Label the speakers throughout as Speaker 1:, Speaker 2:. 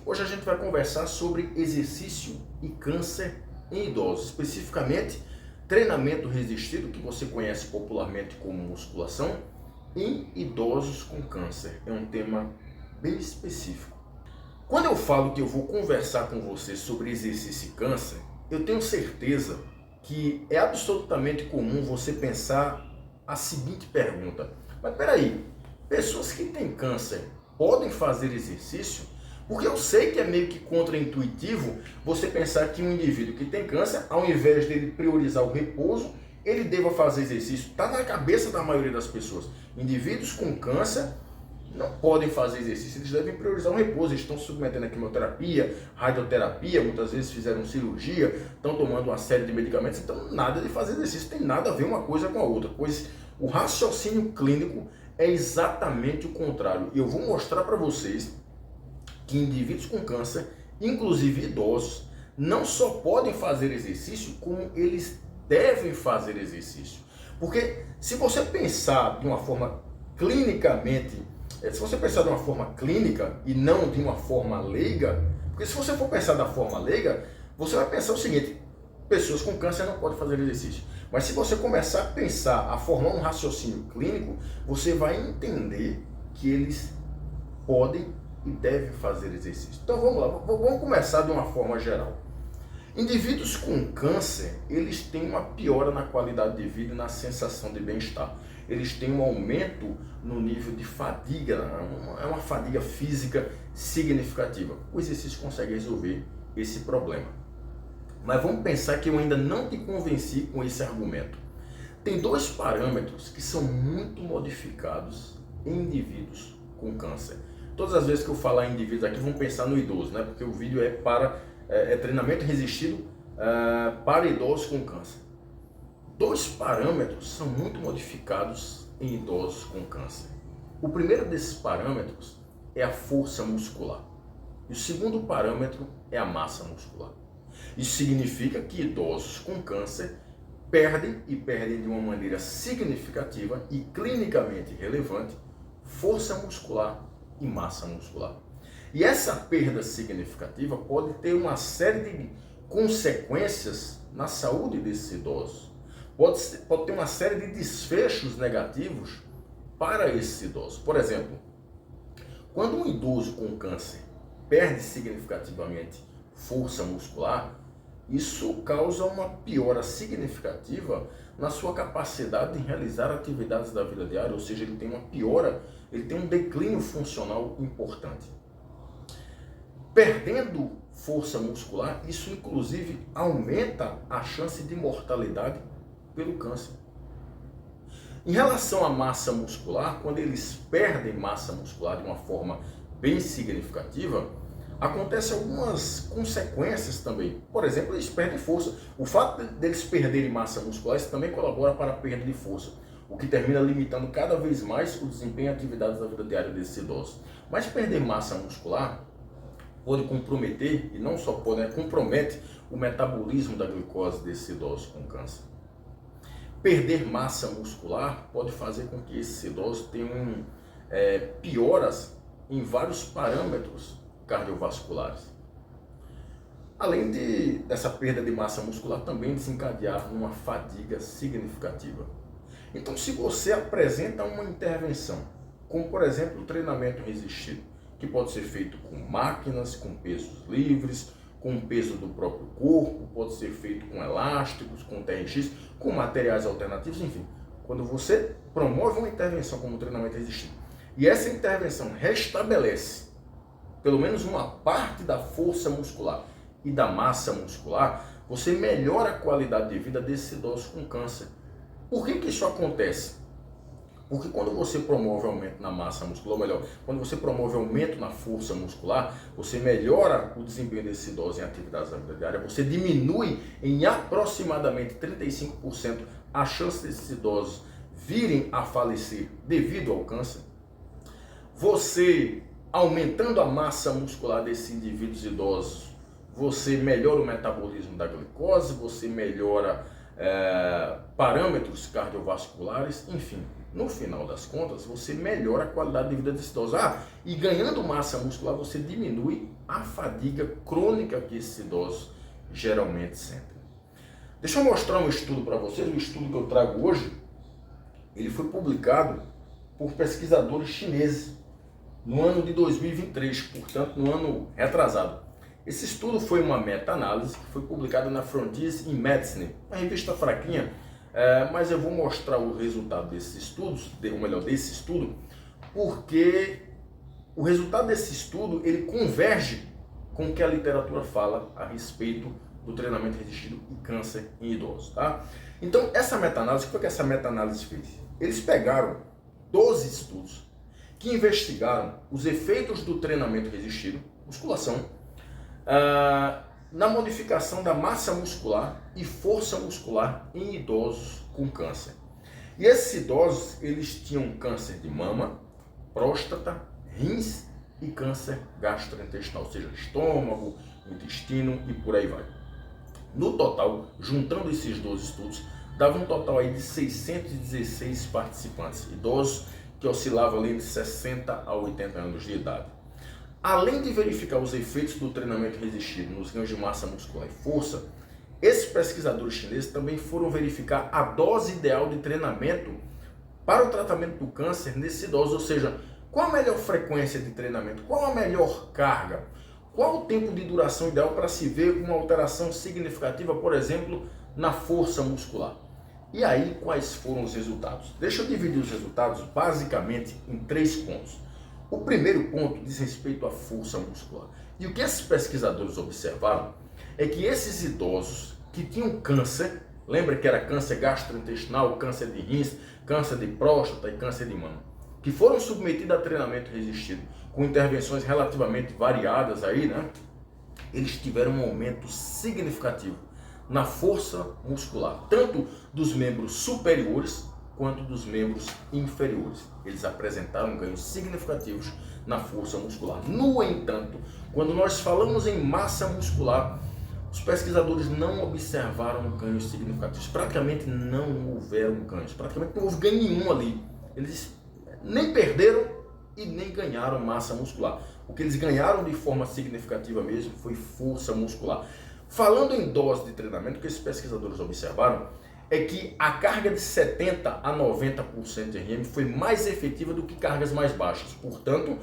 Speaker 1: Hoje a gente vai conversar sobre exercício e câncer em idosos, especificamente treinamento resistido, que você conhece popularmente como musculação, em idosos com câncer. É um tema bem específico. Quando eu falo que eu vou conversar com você sobre exercício e câncer, eu tenho certeza que é absolutamente comum você pensar a seguinte pergunta: mas peraí, pessoas que têm câncer podem fazer exercício? Porque eu sei que é meio que contraintuitivo você pensar que um indivíduo que tem câncer, ao invés dele priorizar o repouso, ele deva fazer exercício. Está na cabeça da maioria das pessoas. Indivíduos com câncer não podem fazer exercício, eles devem priorizar o repouso. Eles estão se submetendo a quimioterapia, radioterapia, muitas vezes fizeram cirurgia, estão tomando uma série de medicamentos, então nada de fazer exercício tem nada a ver uma coisa com a outra, pois o raciocínio clínico é exatamente o contrário. E eu vou mostrar para vocês que indivíduos com câncer, inclusive idosos, não só podem fazer exercício, como eles devem fazer exercício. Porque se você pensar de uma forma clinicamente, se você pensar de uma forma clínica e não de uma forma leiga, porque se você for pensar da forma leiga, você vai pensar o seguinte: pessoas com câncer não podem fazer exercício. Mas se você começar a pensar, a formar um raciocínio clínico, você vai entender que eles podem e devem fazer exercício. Então vamos lá, vamos começar de uma forma geral. Indivíduos com câncer, eles têm uma piora na qualidade de vida e na sensação de bem-estar. Eles têm um aumento no nível de fadiga, é uma fadiga física significativa. O exercício consegue resolver esse problema. Mas vamos pensar que eu ainda não te convenci com esse argumento. Tem dois parâmetros que são muito modificados em indivíduos com câncer. Todas as vezes que eu falar em indivíduos aqui, vamos pensar no idoso, né? Porque o vídeo é para treinamento resistido para idosos com câncer. Dois parâmetros são muito modificados em idosos com câncer. O primeiro desses parâmetros é a força muscular. E o segundo parâmetro é a massa muscular. Isso significa que idosos com câncer perdem de uma maneira significativa e clinicamente relevante força muscular e massa muscular. E essa perda significativa pode ter uma série de consequências na saúde desses idosos. Pode ter uma série de desfechos negativos para esses idosos. Por exemplo, quando um idoso com câncer perde significativamente força muscular, isso causa uma piora significativa na sua capacidade de realizar atividades da vida diária, ou seja, ele tem uma piora, ele tem um declínio funcional importante. Perdendo força muscular, isso inclusive aumenta a chance de mortalidade pelo câncer. Em relação à massa muscular, quando eles perdem massa muscular de uma forma bem significativa, acontecem algumas consequências também. Por exemplo, eles perdem força. O fato deles perderem massa muscular, isso também colabora para a perda de força, o que termina limitando cada vez mais o desempenho e atividades da vida diária desses idosos. Mas perder massa muscular pode comprometer, e não só pode, compromete o metabolismo da glicose desses idosos com câncer. Perder massa muscular pode fazer com que esses idosos tenham pioras em vários parâmetros cardiovasculares. Além dessa perda de massa muscular também desencadear uma fadiga significativa. Então, se você apresenta uma intervenção, como por exemplo o treinamento resistido, que pode ser feito com máquinas, com pesos livres, com o peso do próprio corpo, pode ser feito com elásticos, com TRX, com materiais alternativos, enfim. Quando você promove uma intervenção como treinamento resistido, e essa intervenção restabelece pelo menos uma parte da força muscular e da massa muscular, você melhora a qualidade de vida desses idosos com câncer. Por que isso acontece? Porque quando você promove aumento na massa muscular, ou melhor, quando você promove aumento na força muscular, você melhora o desempenho desses idosos em atividades da vida diária, você diminui em aproximadamente 35% a chance desses idosos virem a falecer devido ao câncer. Você, aumentando a massa muscular desses indivíduos idosos, você melhora o metabolismo da glicose, você melhora parâmetros cardiovasculares, enfim. No final das contas, você melhora a qualidade de vida desses idosos. E ganhando massa muscular, você diminui a fadiga crônica que esses idosos geralmente sentem. Deixa eu mostrar um estudo para vocês. O estudo que eu trago hoje, ele foi publicado por pesquisadores chineses no ano de 2023, portanto no ano retrasado. Esse estudo foi uma meta-análise que foi publicada na Frontiers in Medicine, uma revista fraquinha, mas eu vou mostrar o resultado desses estudos, ou melhor, desse estudo, porque o resultado desse estudo ele converge com o que a literatura fala a respeito do treinamento resistido e câncer em idosos, tá? Então, essa meta-análise, o que foi que essa meta-análise fez? Eles pegaram 12 estudos que investigaram os efeitos do treinamento resistido, musculação, na modificação da massa muscular e força muscular em idosos com câncer. E esses idosos, eles tinham câncer de mama, próstata, rins e câncer gastrointestinal, ou seja, estômago, intestino e por aí vai. No total, juntando esses 12 estudos, dava um total aí de 616 participantes, idosos que oscilavam ali de 60 a 80 anos de idade. Além de verificar os efeitos do treinamento resistido nos ganhos de massa muscular e força, esses pesquisadores chineses também foram verificar a dose ideal de treinamento para o tratamento do câncer nesses idosos, ou seja, qual a melhor frequência de treinamento, qual a melhor carga, qual o tempo de duração ideal para se ver uma alteração significativa, por exemplo, na força muscular. E aí, quais foram os resultados? Deixa eu dividir os resultados basicamente em 3 pontos. O primeiro ponto diz respeito à força muscular. E o que esses pesquisadores observaram é que esses idosos que tinham câncer, lembra que era câncer gastrointestinal, câncer de rins, câncer de próstata e câncer de mama, que foram submetidos a treinamento resistido com intervenções relativamente variadas aí, né? Eles tiveram um aumento significativo na força muscular, tanto dos membros superiores quanto dos membros inferiores. Eles apresentaram ganhos significativos na força muscular. No entanto, quando nós falamos em massa muscular, os pesquisadores não observaram ganhos significativos. Praticamente não houveram ganhos. Praticamente não houve ganho nenhum ali. Eles nem perderam e nem ganharam massa muscular. O que eles ganharam de forma significativa mesmo foi força muscular. Falando em dose de treinamento, o que esses pesquisadores observaram é que a carga de 70 a 90% de RM foi mais efetiva do que cargas mais baixas. Portanto,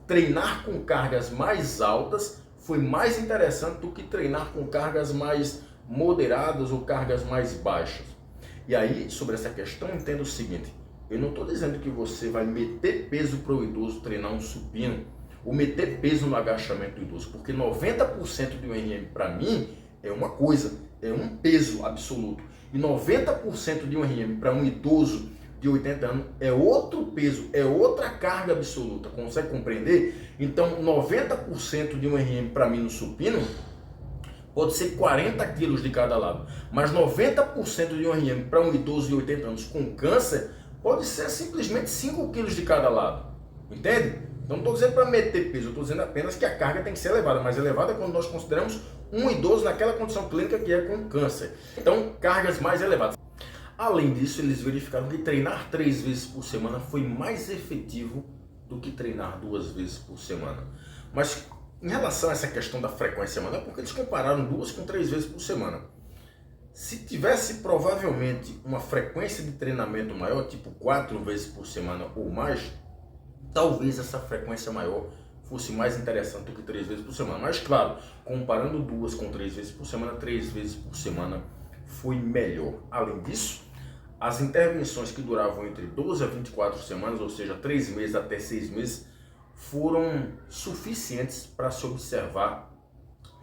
Speaker 1: treinar com cargas mais altas foi mais interessante do que treinar com cargas mais moderadas ou cargas mais baixas. E aí, sobre essa questão, entenda o seguinte: eu não estou dizendo que você vai meter peso para o idoso treinar um supino ou meter peso no agachamento do idoso, porque 90% de um RM para mim é uma coisa, é um peso absoluto. E 90% de um RM para um idoso de 80 anos é outro peso, é outra carga absoluta. Consegue compreender? Então, 90% de um RM para mim no supino pode ser 40 quilos de cada lado. Mas 90% de um RM para um idoso de 80 anos com câncer pode ser simplesmente 5 quilos de cada lado. Entende? Então, não estou dizendo para meter peso, eu estou dizendo apenas que a carga tem que ser elevada. Mas elevada é quando nós consideramos um idoso naquela condição clínica que é com câncer. Então, cargas mais elevadas. Além disso, eles verificaram que treinar 3 vezes por semana foi mais efetivo do que treinar 2 vezes por semana. Mas em relação a essa questão da frequência semanal, porque eles compararam 2 com 3 vezes por semana. Se tivesse provavelmente uma frequência de treinamento maior, tipo 4 vezes por semana ou mais, talvez essa frequência maior fosse mais interessante do que 3 vezes por semana. Mas claro, comparando 2 com 3 vezes por semana, 3 vezes por semana foi melhor. Além disso, as intervenções que duravam entre 12 a 24 semanas, ou seja, 3 meses até 6 meses, foram suficientes para se observar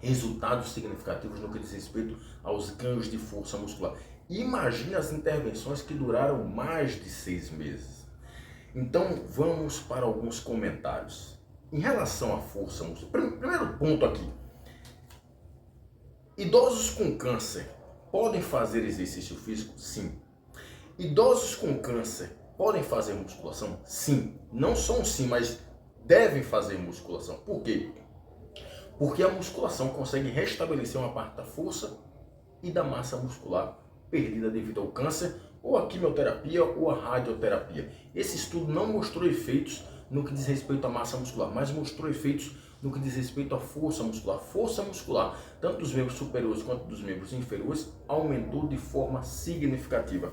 Speaker 1: resultados significativos no que diz respeito aos ganhos de força muscular. Imagine as intervenções que duraram mais de 6 meses. Então vamos para alguns comentários. Em relação à força muscular, primeiro ponto aqui. Idosos com câncer podem fazer exercício físico? Sim. Idosos com câncer podem fazer musculação? Sim. Não só um sim, mas devem fazer musculação. Por quê? Porque a musculação consegue restabelecer uma parte da força e da massa muscular perdida devido ao câncer, ou a quimioterapia ou a radioterapia. Esse estudo não mostrou efeitos no que diz respeito à massa muscular, mas mostrou efeitos no que diz respeito à força muscular. Força muscular, tanto dos membros superiores quanto dos membros inferiores, aumentou de forma significativa.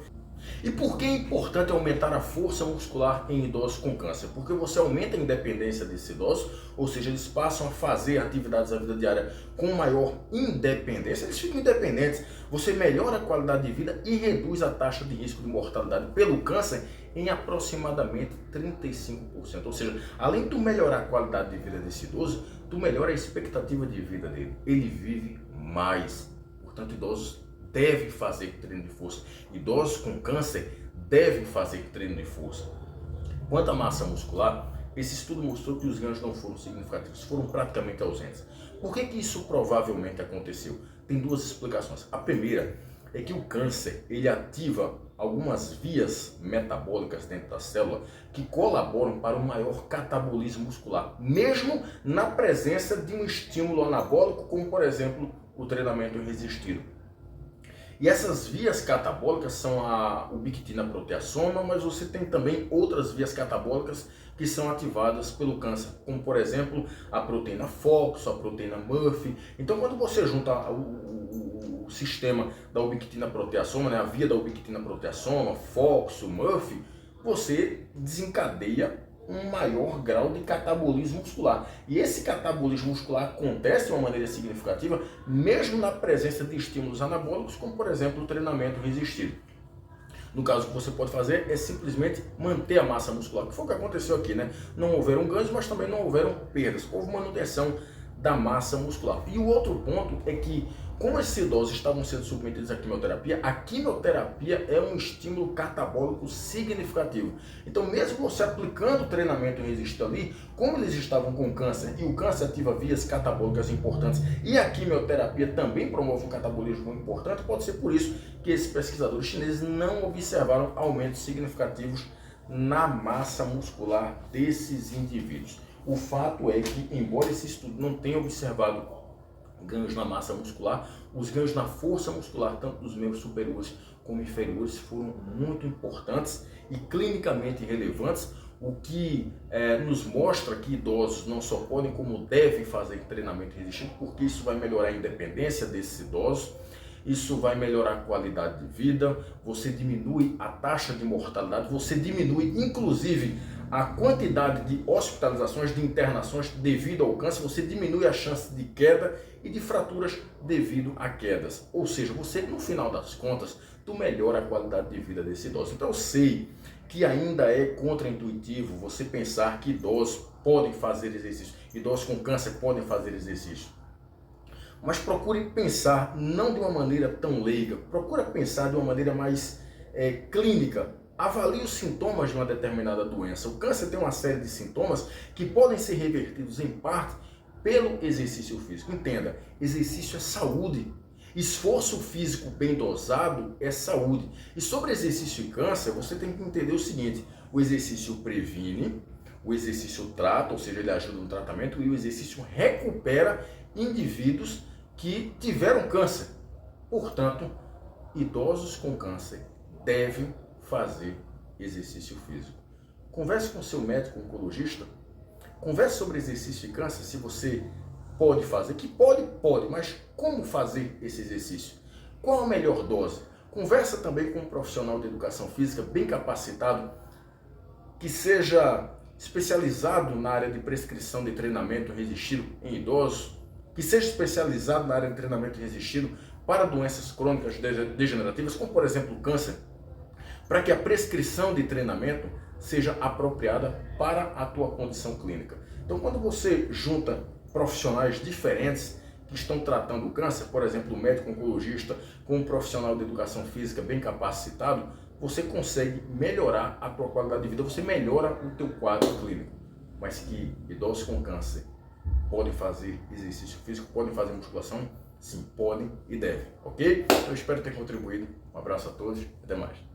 Speaker 1: E por que é importante aumentar a força muscular em idosos com câncer? Porque você aumenta a independência desses idosos, ou seja, eles passam a fazer atividades da vida diária com maior independência, eles ficam independentes, você melhora a qualidade de vida e reduz a taxa de risco de mortalidade pelo câncer em aproximadamente 35%. Ou seja, além de tu melhorar a qualidade de vida desse idoso, tu melhora a expectativa de vida dele. Ele vive mais. Portanto, idosos devem fazer treino de força. Idosos com câncer devem fazer treino de força. Quanto à massa muscular, esse estudo mostrou que os ganhos não foram significativos, foram praticamente ausentes. Por que isso provavelmente aconteceu? Tem duas explicações. A primeira é que o câncer ele ativa algumas vias metabólicas dentro da célula que colaboram para um maior catabolismo muscular, mesmo na presença de um estímulo anabólico, como por exemplo o treinamento resistido. E essas vias catabólicas são a ubiquitina-proteasoma, mas você tem também outras vias catabólicas que são ativadas pelo câncer, como por exemplo a proteína FOXO, a proteína MUF. Então quando você junta o sistema da ubiquitina-proteasoma, né, a via da ubiquitina-proteasoma, FOXO, MUF, você desencadeia um maior grau de catabolismo muscular. E esse catabolismo muscular acontece de uma maneira significativa mesmo na presença de estímulos anabólicos, como por exemplo o treinamento resistido. No caso, o que você pode fazer é simplesmente manter a massa muscular, que foi o que aconteceu aqui, né? Não houveram ganhos, mas também não houveram perdas. Houve manutenção da massa muscular. E o outro ponto é que, como esses idosos estavam sendo submetidos à quimioterapia, a quimioterapia é um estímulo catabólico significativo. Então, mesmo você aplicando o treinamento resistido ali, como eles estavam com câncer e o câncer ativa vias catabólicas importantes e a quimioterapia também promove um catabolismo importante, pode ser por isso que esses pesquisadores chineses não observaram aumentos significativos na massa muscular desses indivíduos. O fato é que, embora esse estudo não tenha observado ganhos na massa muscular, os ganhos na força muscular, tanto dos membros superiores como inferiores, foram muito importantes e clinicamente relevantes, o que nos mostra que idosos não só podem, como devem fazer treinamento resistido, porque isso vai melhorar a independência desses idosos, isso vai melhorar a qualidade de vida, você diminui a taxa de mortalidade, você diminui inclusive a quantidade de hospitalizações, de internações devido ao câncer, você diminui a chance de queda e de fraturas devido a quedas. Ou seja, você, no final das contas, tu melhora a qualidade de vida desse idoso. Então eu sei que ainda é contraintuitivo você pensar que idosos podem fazer exercício, idosos com câncer podem fazer exercício. Mas procure pensar não de uma maneira tão leiga, procure pensar de uma maneira mais clínica. Avalie os sintomas de uma determinada doença. O câncer tem uma série de sintomas que podem ser revertidos em parte pelo exercício físico. Entenda, exercício é saúde. Esforço físico bem dosado é saúde. E sobre exercício e câncer, você tem que entender o seguinte: o exercício previne, o exercício trata, ou seja, ele ajuda no tratamento, e o exercício recupera indivíduos que tiveram câncer. Portanto, idosos com câncer devem fazer exercício físico. Converse com seu médico oncologista, converse sobre exercício e câncer, se você pode fazer, que pode, mas como fazer esse exercício? Qual a melhor dose? Conversa também com um profissional de educação física bem capacitado, que seja especializado na área de prescrição de treinamento resistido em idosos, que seja especializado na área de treinamento resistido para doenças crônicas degenerativas, como por exemplo o câncer, para que a prescrição de treinamento seja apropriada para a tua condição clínica. Então, quando você junta profissionais diferentes que estão tratando o câncer, por exemplo, o médico oncologista com um profissional de educação física bem capacitado, você consegue melhorar a tua qualidade de vida, você melhora o teu quadro clínico. Mas que idosos com câncer podem fazer exercício físico, podem fazer musculação? Sim, podem e devem, ok? Eu espero ter contribuído. Um abraço a todos, até mais.